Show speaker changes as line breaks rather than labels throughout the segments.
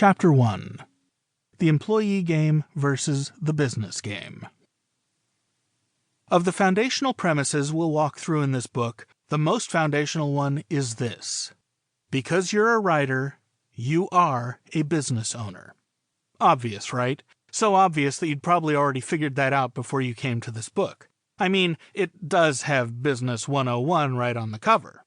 Chapter 1. The Employee Game versus the Business Game. Of the foundational premises we'll walk through in this book, the most foundational one is this. Because you're a writer, you are a business owner. Obvious, right? So obvious that you'd probably already figured that out before you came to this book. I mean, it does have Business 101 right on the cover.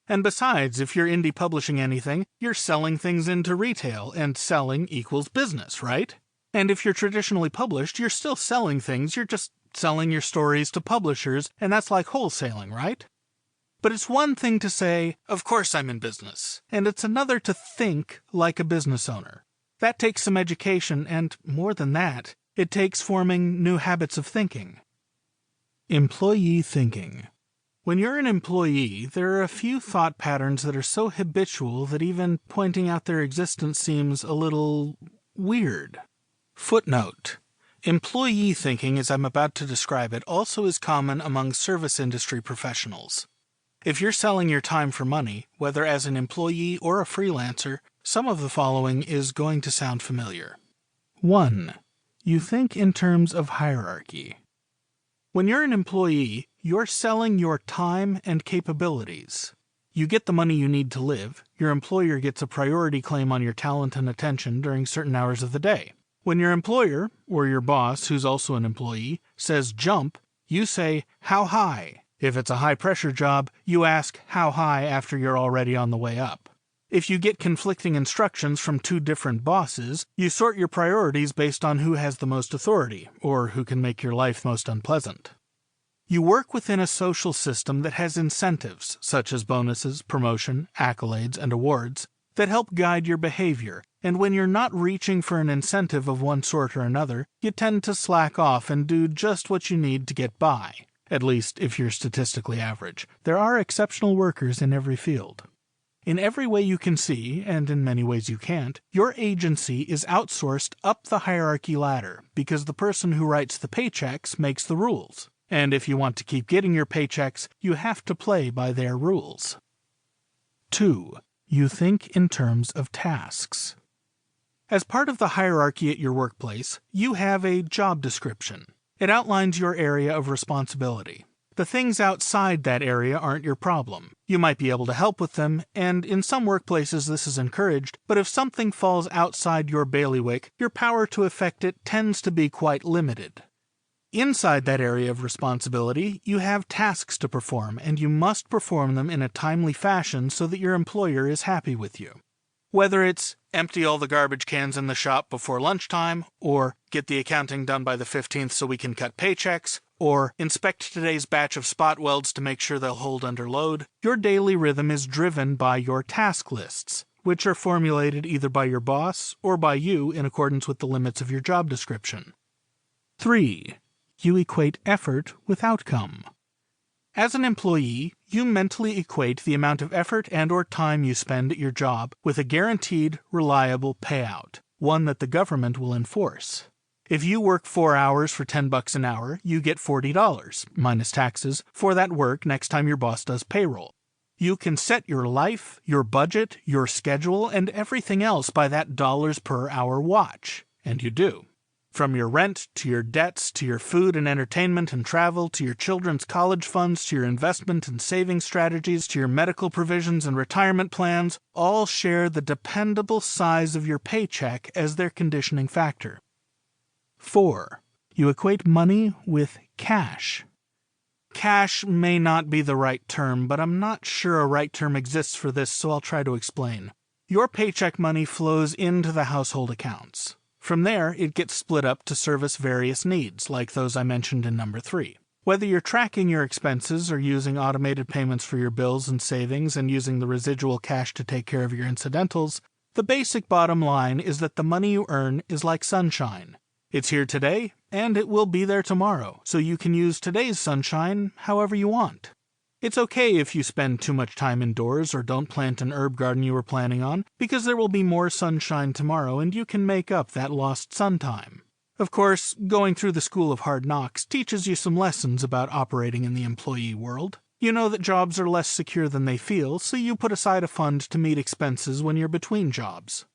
And besides, if you're indie publishing anything, you're selling things into retail, and selling equals business, right? And if you're traditionally published, you're still selling things, you're just selling your stories to publishers, and that's like wholesaling, right? But it's one thing to say, of course I'm in business, and it's another to think like a business owner. That takes some education, and more than that, it takes forming new habits of thinking. Employee thinking. When you're an employee, there are a few thought patterns that are so habitual that even pointing out their existence seems a little weird. Footnote. Employee thinking, as I'm about to describe it, also is common among service industry professionals. If you're selling your time for money, whether as an employee or a freelancer, some of the following is going to sound familiar. 1. You think in terms of hierarchy. When you're an employee, you're selling your time and capabilities. You get the money you need to live. Your employer gets a priority claim on your talent and attention during certain hours of the day. When your employer, or your boss, who's also an employee, says jump, you say, how high? If it's a high-pressure job, you ask how high after you're already on the way up. If you get conflicting instructions from two different bosses, you sort your priorities based on who has the most authority, or who can make your life most unpleasant. You work within a social system that has incentives, such as bonuses, promotion, accolades, and awards, that help guide your behavior, and when you're not reaching for an incentive of one sort or another, you tend to slack off and do just what you need to get by, at least if you're statistically average. There are exceptional workers in every field. In every way you can see, and in many ways you can't, your agency is outsourced up the hierarchy ladder because the person who writes the paychecks makes the rules. And if you want to keep getting your paychecks, you have to play by their rules. 2. You think in terms of tasks. As part of the hierarchy at your workplace, you have a job description. It outlines your area of responsibility. The things outside that area aren't your problem. You might be able to help with them, and in some workplaces this is encouraged, but if something falls outside your bailiwick, your power to affect it tends to be quite limited. Inside that area of responsibility, you have tasks to perform, and you must perform them in a timely fashion so that your employer is happy with you. Whether it's empty all the garbage cans in the shop before lunchtime, or get the accounting done by the 15th so we can cut paychecks, or inspect today's batch of spot welds to make sure they'll hold under load, your daily rhythm is driven by your task lists, which are formulated either by your boss or by you in accordance with the limits of your job description. 3. You equate effort with outcome. As an employee, you mentally equate the amount of effort and/or time you spend at your job with a guaranteed, reliable payout, one that the government will enforce. If you work 4 hours for $10 an hour, you get $40, minus taxes, for that work next time your boss does payroll. You can set your life, your budget, your schedule, and everything else by that dollars per hour watch. And you do. From your rent, to your debts, to your food and entertainment and travel, to your children's college funds, to your investment and saving strategies, to your medical provisions and retirement plans, all share the dependable size of your paycheck as their conditioning factor. 4. You equate money with cash. Cash may not be the right term, but I'm not sure a right term exists for this, so I'll try to explain. Your paycheck money flows into the household accounts. From there, it gets split up to service various needs, like those I mentioned in number 3. Whether you're tracking your expenses or using automated payments for your bills and savings and using the residual cash to take care of your incidentals, the basic bottom line is that the money you earn is like sunshine. It's here today, and it will be there tomorrow, so you can use today's sunshine however you want. It's okay if you spend too much time indoors or don't plant an herb garden you were planning on, because there will be more sunshine tomorrow and you can make up that lost sun time. Of course, going through the School of Hard Knocks teaches you some lessons about operating in the employee world. You know that jobs are less secure than they feel, so you put aside a fund to meet expenses when you're between jobs.